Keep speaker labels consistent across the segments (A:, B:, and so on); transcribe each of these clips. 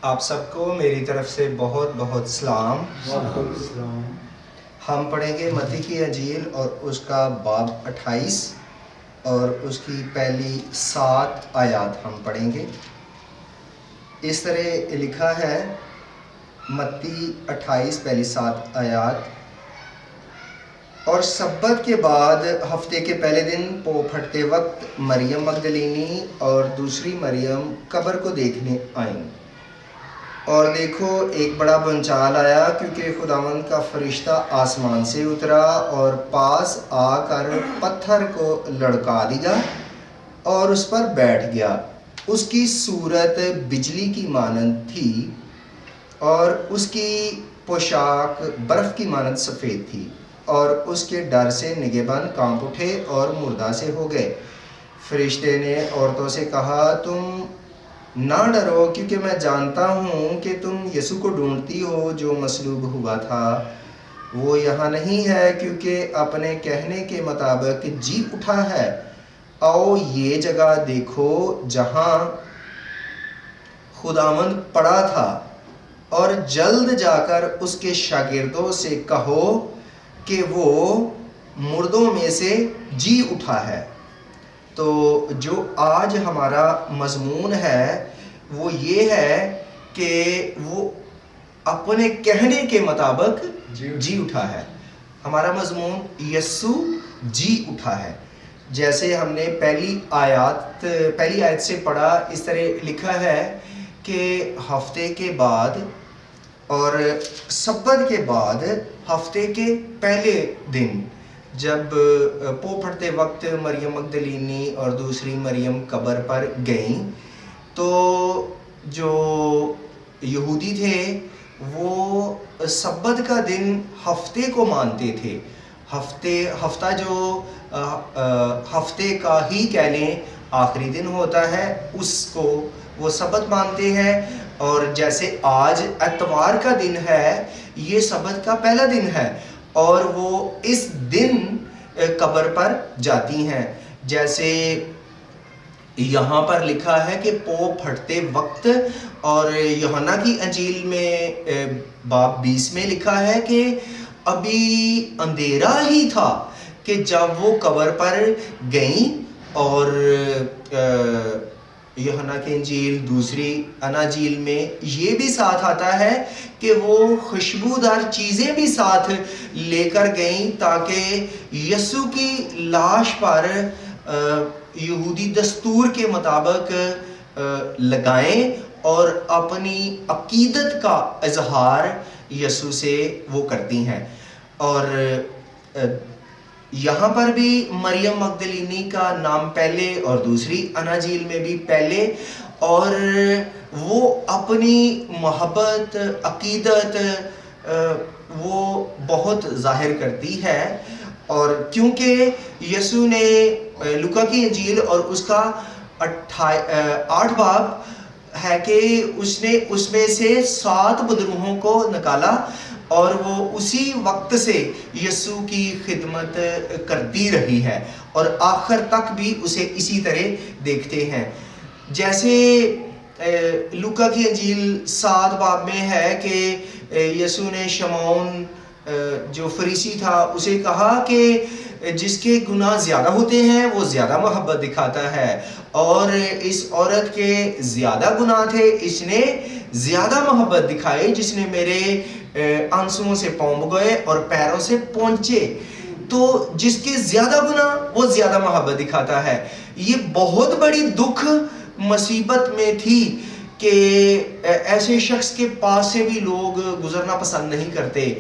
A: آپ سب کو میری طرف سے بہت بہت سلام۔ ہم پڑھیں گے متی کی انجیل اور اس کا باب 28 اور اس کی پہلی 7 آیات ہم پڑھیں گے۔ اس طرح لکھا ہے متی 28 پہلی 7 آیات: اور سبت کے بعد ہفتے کے پہلے دن پو پھٹتے وقت مریم مگدلینی اور دوسری مریم قبر کو دیکھنے آئیں، اور دیکھو ایک بڑا بھونچال آیا، کیونکہ خداوند کا فرشتہ آسمان سے اترا اور پاس آ کر پتھر کو لڑکا دیا اور اس پر بیٹھ گیا۔ اس کی صورت بجلی کی مانند تھی اور اس کی پوشاک برف کی مانند سفید تھی، اور اس کے ڈر سے نگہبان کانپ اٹھے اور مردہ سے ہو گئے۔ فرشتے نے عورتوں سے کہا، تم نہ ڈرو، کیونکہ میں جانتا ہوں کہ تم یسوع کو ڈھونڈتی ہو جو مصلوب ہوا تھا۔ وہ یہاں نہیں ہے، کیونکہ اپنے کہنے کے مطابق جی اٹھا ہے۔ آؤ یہ جگہ دیکھو جہاں خداوند پڑا تھا، اور جلد جا کر اس کے شاگردوں سے کہو کہ وہ مردوں میں سے جی اٹھا ہے۔ تو جو آج ہمارا مضمون ہے وہ یہ ہے کہ وہ اپنے کہنے کے مطابق جی اٹھا ہے۔ ہمارا مضمون یسوع جی اٹھا ہے۔ جیسے ہم نے پہلی آیت سے پڑھا، اس طرح لکھا ہے کہ ہفتے کے بعد اور سبت کے بعد ہفتے کے پہلے دن جب پو پھٹتے وقت مریم مگدلینی اور دوسری مریم قبر پر گئیں، تو جو یہودی تھے وہ سبت کا دن ہفتے کو مانتے تھے۔ ہفتہ جو ہفتے کا ہی کہہ لیں آخری دن ہوتا ہے، اس کو وہ سبت مانتے ہیں۔ اور جیسے آج اتوار کا دن ہے، یہ سبت کا پہلا دن ہے، اور وہ اس دن قبر پر جاتی ہیں۔ جیسے یہاں پر لکھا ہے کہ پو پھٹتے وقت، اور یوحنا کی انجیل میں باب 20 میں لکھا ہے کہ ابھی اندھیرا ہی تھا کہ جب وہ قبر پر گئیں۔ اور یوحنا کی انجیل دوسری اناجیل میں یہ بھی ساتھ آتا ہے کہ وہ خوشبودار چیزیں بھی ساتھ لے کر گئیں، تاکہ یسوع کی لاش پر یہودی دستور کے مطابق لگائیں اور اپنی عقیدت کا اظہار یسوع سے وہ کرتی ہیں۔ اور یہاں پر بھی مریم مگدلینی کا نام پہلے اور دوسری اناجیل میں بھی پہلے، اور وہ اپنی محبت، عقیدت وہ بہت ظاہر کرتی ہے۔ اور کیونکہ یسوع نے لوکا کی انجیل اور اس کا 8 باب ہے کہ اس نے اس میں سے 7 بدروحوں کو نکالا، اور وہ اسی وقت سے یسوع کی خدمت کرتی رہی ہے، اور آخر تک بھی اسے اسی طرح دیکھتے ہیں۔ جیسے لوکا کی انجیل 7 باب میں ہے کہ یسوع نے شمعون جو فریسی تھا اسے کہا کہ جس کے گناہ زیادہ ہوتے ہیں وہ زیادہ محبت دکھاتا ہے، اور اس عورت کے زیادہ گناہ تھے، اس نے زیادہ محبت دکھائی، جس نے میرے آنسوؤں سے پاؤں بھگوئے اور پیروں سے پونچھے۔ تو جس کے زیادہ گناہ وہ زیادہ محبت دکھاتا ہے۔ یہ بہت بڑی دکھ مصیبت میں تھی کہ ایسے شخص کے پاس سے بھی لوگ گزرنا پسند نہیں کرتے،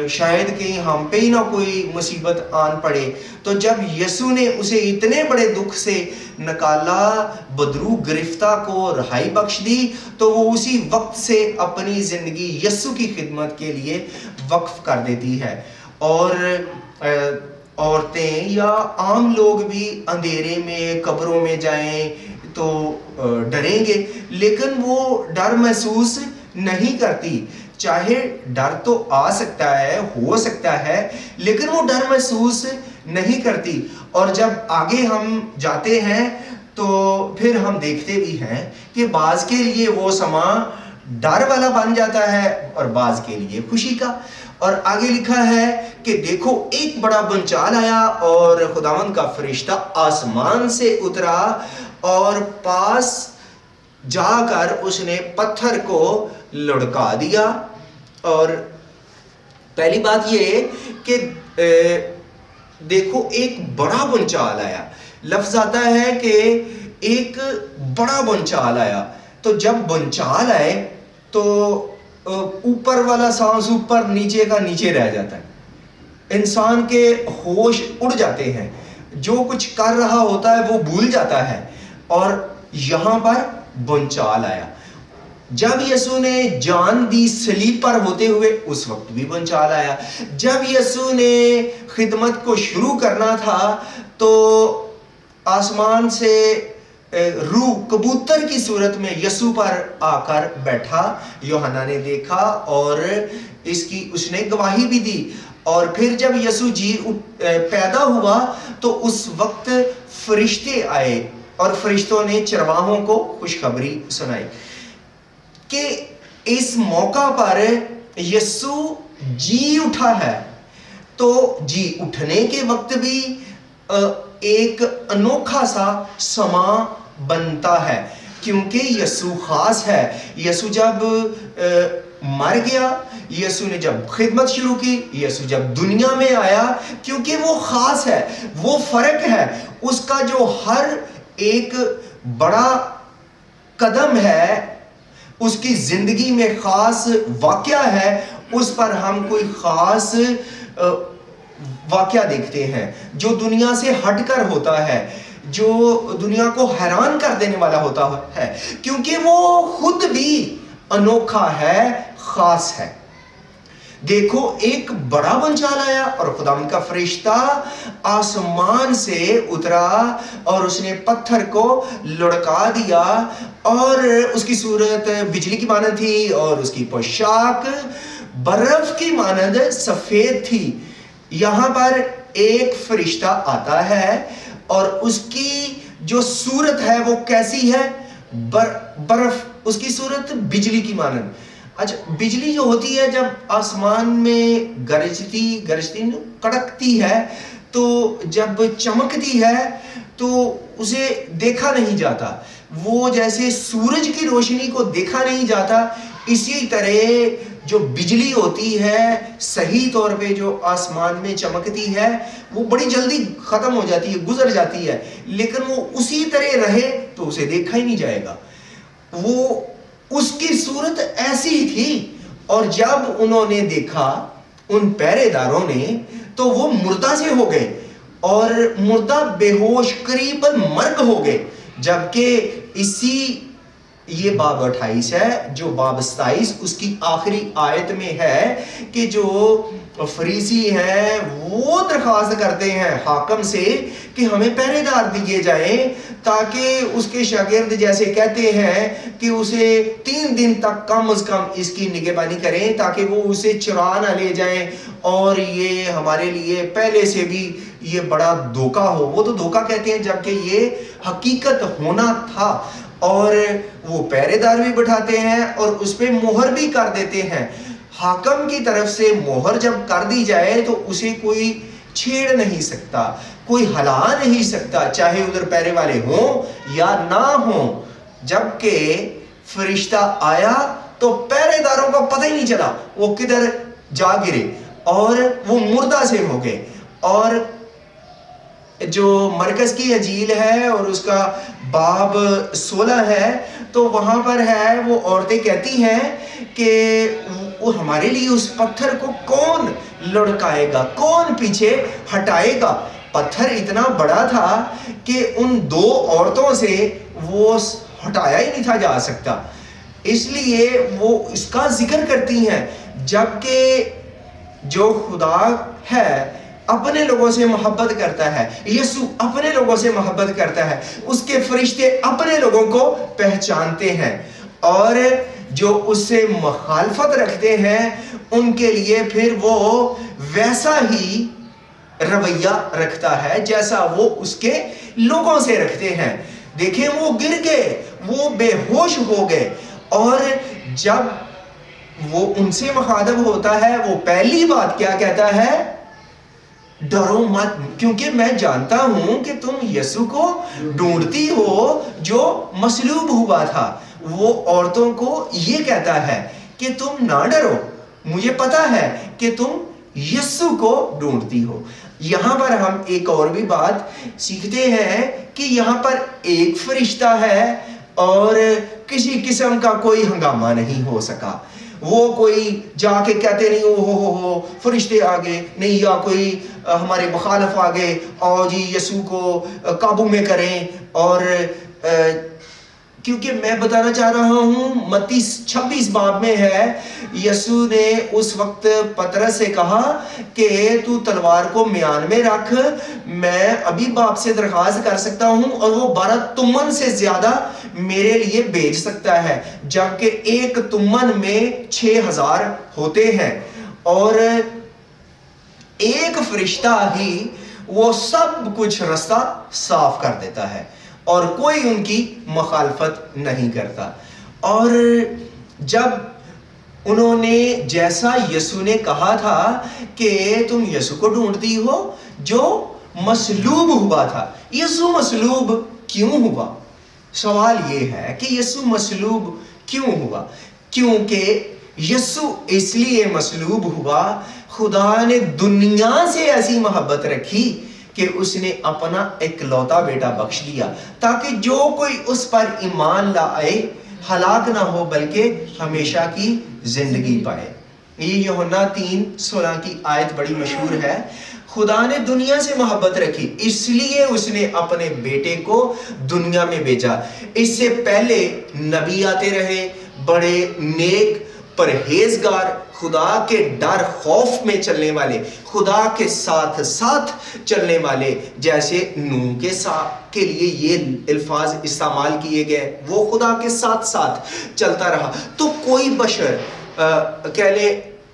A: شاید کہیں ہم پہ ہی نہ کوئی مصیبت آن پڑے۔ تو جب یسوع نے اسے اتنے بڑے دکھ سے نکالا، بدروح گرفتہ کو رہائی بخش دی، تو وہ اسی وقت سے اپنی زندگی یسوع کی خدمت کے لیے وقف کر دیتی ہے۔ اور عورتیں یا عام لوگ بھی اندھیرے میں قبروں میں جائیں تو ڈریں گے، لیکن وہ ڈر محسوس نہیں کرتی۔ چاہے ڈر تو آ سکتا ہے، ہو سکتا ہے، لیکن وہ ڈر محسوس نہیں کرتی۔ اور جب آگے ہم جاتے ہیں تو پھر ہم دیکھتے بھی ہیں کہ بعض کے لیے وہ سما ڈر والا بن جاتا ہے اور بعض کے لیے خوشی کا۔ اور آگے لکھا ہے کہ دیکھو ایک بڑا بھونچال آیا اور خداوند کا فرشتہ آسمان سے اترا اور پاس جا کر اس نے پتھر کو لڑکا دیا۔ اور پہلی بات یہ کہ دیکھو ایک بڑا بھونچال آیا، لفظ آتا ہے کہ ایک بڑا بھونچال آیا۔ تو جب بھونچال آئے تو اوپر والا سانس اوپر، نیچے کا نیچے رہ جاتا ہے، انسان کے ہوش اڑ جاتے ہیں، جو کچھ کر رہا ہوتا ہے وہ بھول جاتا ہے۔ اور یہاں پر بھونچال آیا، جب یسوع نے جان دی صلیب پر ہوتے ہوئے اس وقت بھی بھونچال آیا۔ جب یسوع نے خدمت کو شروع کرنا تھا تو آسمان سے روح کبوتر کی صورت میں یسوع پر آ کر بیٹھا، یوحنا نے دیکھا اور اس نے گواہی بھی دی۔ اور پھر جب یسوع پیدا ہوا تو اس وقت فرشتے آئے اور فرشتوں نے چرواہوں کو خوشخبری سنائی کہ اس موقع پر یسوع جی اٹھا ہے۔ تو جی اٹھنے کے وقت بھی ایک انوکھا سا سما بنتا ہے، کیونکہ یسوع خاص ہے۔ یسوع جب مر گیا، یسوع نے جب خدمت شروع کی، یسوع جب دنیا میں آیا، کیونکہ وہ خاص ہے، وہ فرق ہے، اس کا جو ہر ایک بڑا قدم ہے، اس کی زندگی میں خاص واقعہ ہے، اس پر ہم کوئی خاص واقعہ دیکھتے ہیں جو دنیا سے ہٹ کر ہوتا ہے، جو دنیا کو حیران کر دینے والا ہوتا ہے، کیونکہ وہ خود بھی انوکھا ہے، خاص ہے۔ دیکھو ایک بڑا بھونچال آیا اور خداوند کا فرشتہ آسمان سے اترا اور اس نے پتھر کو لڑکا دیا، اور اس کی صورت بجلی کی مانند تھی اور اس کی پوشاک برف کی مانند سفید تھی۔ یہاں پر ایک فرشتہ آتا ہے اور اس کی جو صورت ہے وہ کیسی ہے؟ برف، اس کی صورت بجلی کی مانند۔ اچھا، بجلی جو ہوتی ہے جب آسمان میں گرجتی کڑکتی ہے تو جب چمکتی ہے تو اسے دیکھا نہیں جاتا، وہ جیسے سورج کی روشنی کو دیکھا نہیں جاتا، اسی طرح جو بجلی ہوتی ہے صحیح طور پہ جو آسمان میں چمکتی ہے وہ بڑی جلدی ختم ہو جاتی ہے، گزر جاتی ہے، لیکن وہ اسی طرح رہے تو اسے دیکھا ہی نہیں جائے گا۔ وہ اس کی صورت ایسی تھی، اور جب انہوں نے دیکھا ان پہرے داروں نے تو وہ مردہ سے ہو گئے، اور مردہ بے ہوش قریباً مرگ ہو گئے۔ جبکہ یہ باب 28 ہے، جو باب 27 اس کی آخری آیت میں ہے کہ جو فریسی ہیں وہ درخواست کرتے ہیں حاکم سے کہ ہمیں پہرے دار دیے جائیں، تاکہ اس کے شاگرد جیسے کہتے ہیں کہ اسے 3 دن تک کم از کم اس کی نگہبانی کریں تاکہ وہ اسے چرا نہ لے جائیں، اور یہ ہمارے لیے پہلے سے بھی یہ بڑا دھوکہ ہو۔ وہ تو دھوکہ کہتے ہیں جبکہ یہ حقیقت ہونا تھا، اور وہ پہرے دار بھی بٹھاتے ہیں اور اس پہ مہر بھی کر دیتے ہیں۔ حاکم کی طرف سے مہر جب کر دی جائے تو اسے کوئی چھیڑ نہیں سکتا، کوئی ہلا نہیں سکتا، چاہے ادھر پہرے والے ہوں یا نہ ہوں۔ جبکہ فرشتہ آیا تو پہرے داروں کو پتہ ہی نہیں چلا وہ کدھر جا گرے، اور وہ مردہ سے ہو گئے۔ اور جو مرکز کی انجیل ہے اور اس کا باب 16 ہے تو وہاں پر ہے، وہ عورتیں کہتی ہیں کہ وہ ہمارے لیے اس پتھر کو کون لڑکائے گا، کون پیچھے ہٹائے گا۔ پتھر اتنا بڑا تھا کہ ان 2 عورتوں سے وہ ہٹایا ہی نہیں تھا جا سکتا، اس لیے وہ اس کا ذکر کرتی ہیں۔ جبکہ جو خدا ہے اپنے لوگوں سے محبت کرتا ہے، یسوع اپنے لوگوں سے محبت کرتا ہے، اس کے فرشتے اپنے لوگوں کو پہچانتے ہیں، اور جو اس سے مخالفت رکھتے ہیں ان کے لیے پھر وہ ویسا ہی رویہ رکھتا ہے جیسا وہ اس کے لوگوں سے رکھتے ہیں۔ دیکھیں وہ گر گئے، وہ بے ہوش ہو گئے، اور جب وہ ان سے مخاطب ہوتا ہے وہ پہلی بات کیا کہتا ہے؟ ڈرو مت، کیونکہ میں جانتا ہوں کہ تم یسوع کو ڈھونڈتی ہو جو مصلوب ہوا تھا۔ وہ عورتوں کو یہ کہتا ہے کہ تم نہ ڈرو، مجھے پتا ہے کہ تم یسوع کو ڈھونڈتی ہو۔ یہاں پر ہم ایک اور بھی بات سیکھتے ہیں کہ یہاں پر ایک فرشتہ ہے اور کسی قسم کا کوئی ہنگامہ نہیں ہو سکا۔ وہ کوئی جا کے کہتے نہیں ہو فرشتے آگے نہیں، یا کوئی ہمارے مخالف آگے اور جی یسوع کو قابو میں کریں۔ اور کیونکہ میں بتانا چاہ رہا ہوں متی 26 باب میں ہے، یسوع نے اس وقت پترس سے کہا کہ تو تلوار کو میان میں رکھ، میں ابھی باپ سے درخواست کر سکتا ہوں اور وہ 12 تمن سے زیادہ میرے لیے بھیج سکتا ہے، جبکہ ایک تمن میں 6000 ہوتے ہیں، اور ایک فرشتہ ہی وہ سب کچھ رستہ صاف کر دیتا ہے اور کوئی ان کی مخالفت نہیں کرتا۔ اور جب انہوں نے جیسا یسوع نے کہا تھا کہ تم یسوع کو ڈھونڈتی ہو جو مصلوب ہوا تھا، یسوع مصلوب کیوں ہوا؟ سوال یہ ہے کہ یسوع مصلوب کیوں ہوا؟ کیونکہ یسوع اس لیے مصلوب ہوا، خدا نے دنیا سے ایسی محبت رکھی کہ اس نے اپنا اکلوتا بیٹا بخش دیا تاکہ جو کوئی اس پر ایمان لائے ہلاک نہ ہو بلکہ ہمیشہ کی زندگی پائے۔ یہ یوحنا 3:16 کی آیت بڑی مشہور ہے۔ خدا نے دنیا سے محبت رکھی اس لیے اس نے اپنے بیٹے کو دنیا میں بھیجا۔ اس سے پہلے نبی آتے رہے، بڑے نیک پرہیزگار، خدا کے ڈر خوف میں چلنے والے، خدا کے ساتھ ساتھ چلنے والے، جیسے نوح کے ساتھ کے لیے یہ الفاظ استعمال کیے گئے، وہ خدا کے ساتھ ساتھ چلتا رہا۔ تو کوئی بشر کہہ لے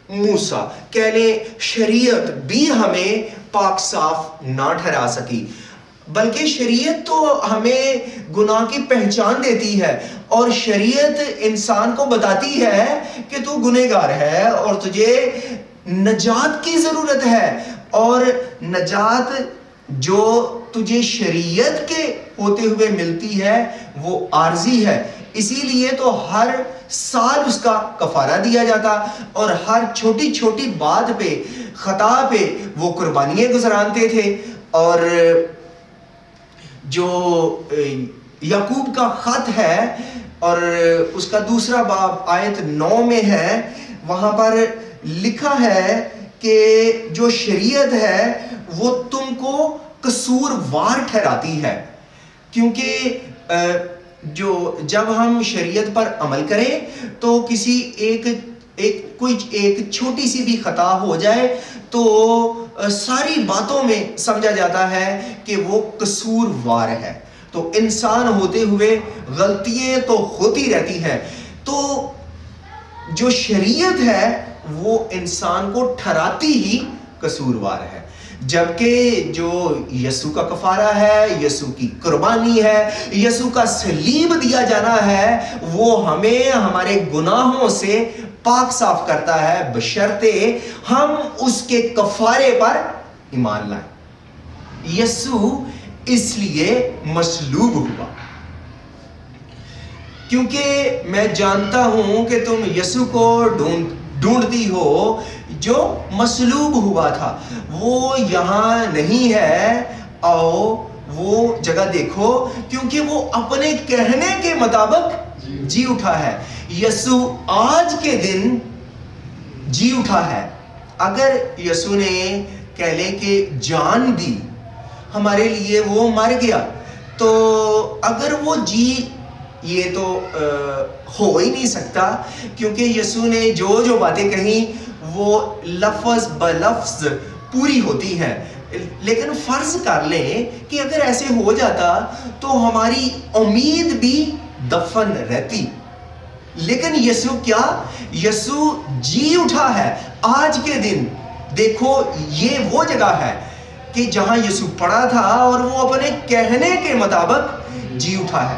A: موسیٰ، کہہ لے شریعت بھی ہمیں پاک صاف نہ ٹھہرا سکی، بلکہ شریعت تو ہمیں گناہ کی پہچان دیتی ہے، اور شریعت انسان کو بتاتی ہے کہ تو گنہگار ہے اور تجھے نجات کی ضرورت ہے، اور نجات جو تجھے شریعت کے ہوتے ہوئے ملتی ہے وہ عارضی ہے۔ اسی لیے تو ہر سال اس کا کفارہ دیا جاتا، اور ہر چھوٹی چھوٹی بات پہ، خطا پہ وہ قربانیاں گزرانتے تھے۔ اور جو یعقوب کا خط ہے اور اس کا 2 باب آیت 9 میں ہے، وہاں پر لکھا ہے کہ جو شریعت ہے وہ تم کو قصوروار ٹھہراتی ہے، کیونکہ جب ہم شریعت پر عمل کریں تو کسی ایک چھوٹی سی بھی خطا ہو جائے تو ساری باتوں میں سمجھا جاتا ہے کہ وہ قصوروار ہے۔ تو انسان ہوتے ہوئے غلطیاں تو ہوتی رہتی ہیں، تو جو شریعت ہے وہ انسان کو ٹھہراتی ہی قصوروار ہے، جبکہ جو یسوع کا کفارہ ہے، یسوع کی قربانی ہے، یسوع کا صلیب دیا جانا ہے، وہ ہمیں ہمارے گناہوں سے پاک صاف کرتا ہے، بشرطے ہم اس کے کفارے پر ایمان لائیں۔ یسوع اس لیے مصلوب ہوا کیونکہ میں جانتا ہوں کہ تم یسوع کو ڈھونڈتی ہو جو مصلوب ہوا تھا۔ وہ یہاں نہیں ہے، آؤ وہ جگہ دیکھو، کیونکہ وہ اپنے کہنے کے مطابق جی اٹھا ہے۔ یسوع آج کے دن جی اٹھا ہے۔ اگر یسوع نے کہہ لے کہ جان دی ہمارے لیے، وہ مر گیا، تو اگر وہ جی، یہ تو ہو ہی نہیں سکتا، کیونکہ یسوع نے جو باتیں کہیں وہ لفظ بلفظ پوری ہوتی ہیں۔ لیکن فرض کر لیں کہ اگر ایسے ہو جاتا تو ہماری امید بھی دفن رہتی، لیکن یسوع کیا؟ یسوع جی اٹھا ہے آج کے دن۔ دیکھو یہ وہ جگہ ہے کہ جہاں یسوع پڑا تھا اور وہ اپنے کہنے کے مطابق جی اٹھا ہے۔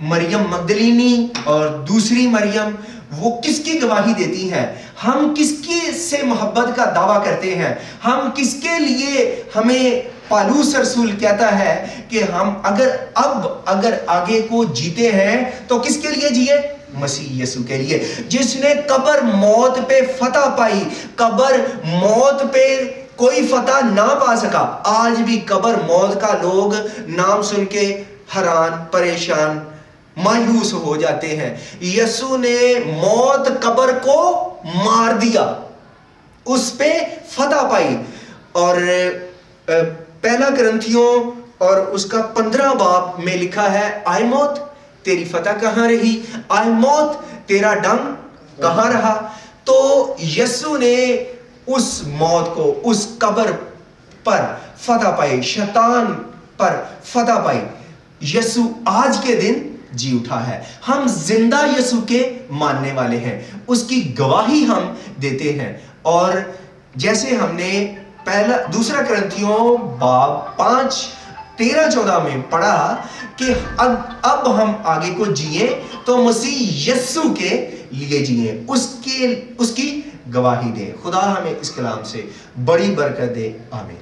A: مریم مگدلینی اور دوسری مریم وہ کس کی گواہی دیتی ہیں؟ ہم کس کی سے محبت کا دعویٰ کرتے ہیں؟ ہم کس کے لیے ہمیں پالوس رسول کہتا ہے کہ ہم اگر آگے کو جیتے ہیں تو کس کے لیے جیے؟ مسیح یسوع کے لیے، جس نے قبر موت پہ فتح پائی. قبر موت پہ کوئی فتح نہ پا سکا. آج بھی قبر موت کا لوگ نام سن کے حیران پریشان مایوس ہو جاتے ہیں. یسوع نے موت قبر کو مار دیا، اس پہ فتح پائی. اور پہلا کرنتھیوں اور اس کا 15 باب میں لکھا ہے، آئے موت تیری فتح کہاں رہی؟ آئے موت تیرا ڈنگ کہاں رہا؟ تو یسوع نے اس موت کو، اس قبر پر فتح پائی، شیطان پر فتح پائی. یسوع آج کے دن جی اٹھا ہے. ہم زندہ یسوع کے ماننے والے ہیں، اس کی گواہی ہم دیتے ہیں. اور جیسے ہم نے دوسرا کرنتھیوں باب 5 13-14 میں پڑھا کہ اب ہم آگے کو جیے تو مسیح یسوع کے لیے جیے، اس کی گواہی دیں. خدا ہمیں اس کلام سے بڑی برکت دے. آمین.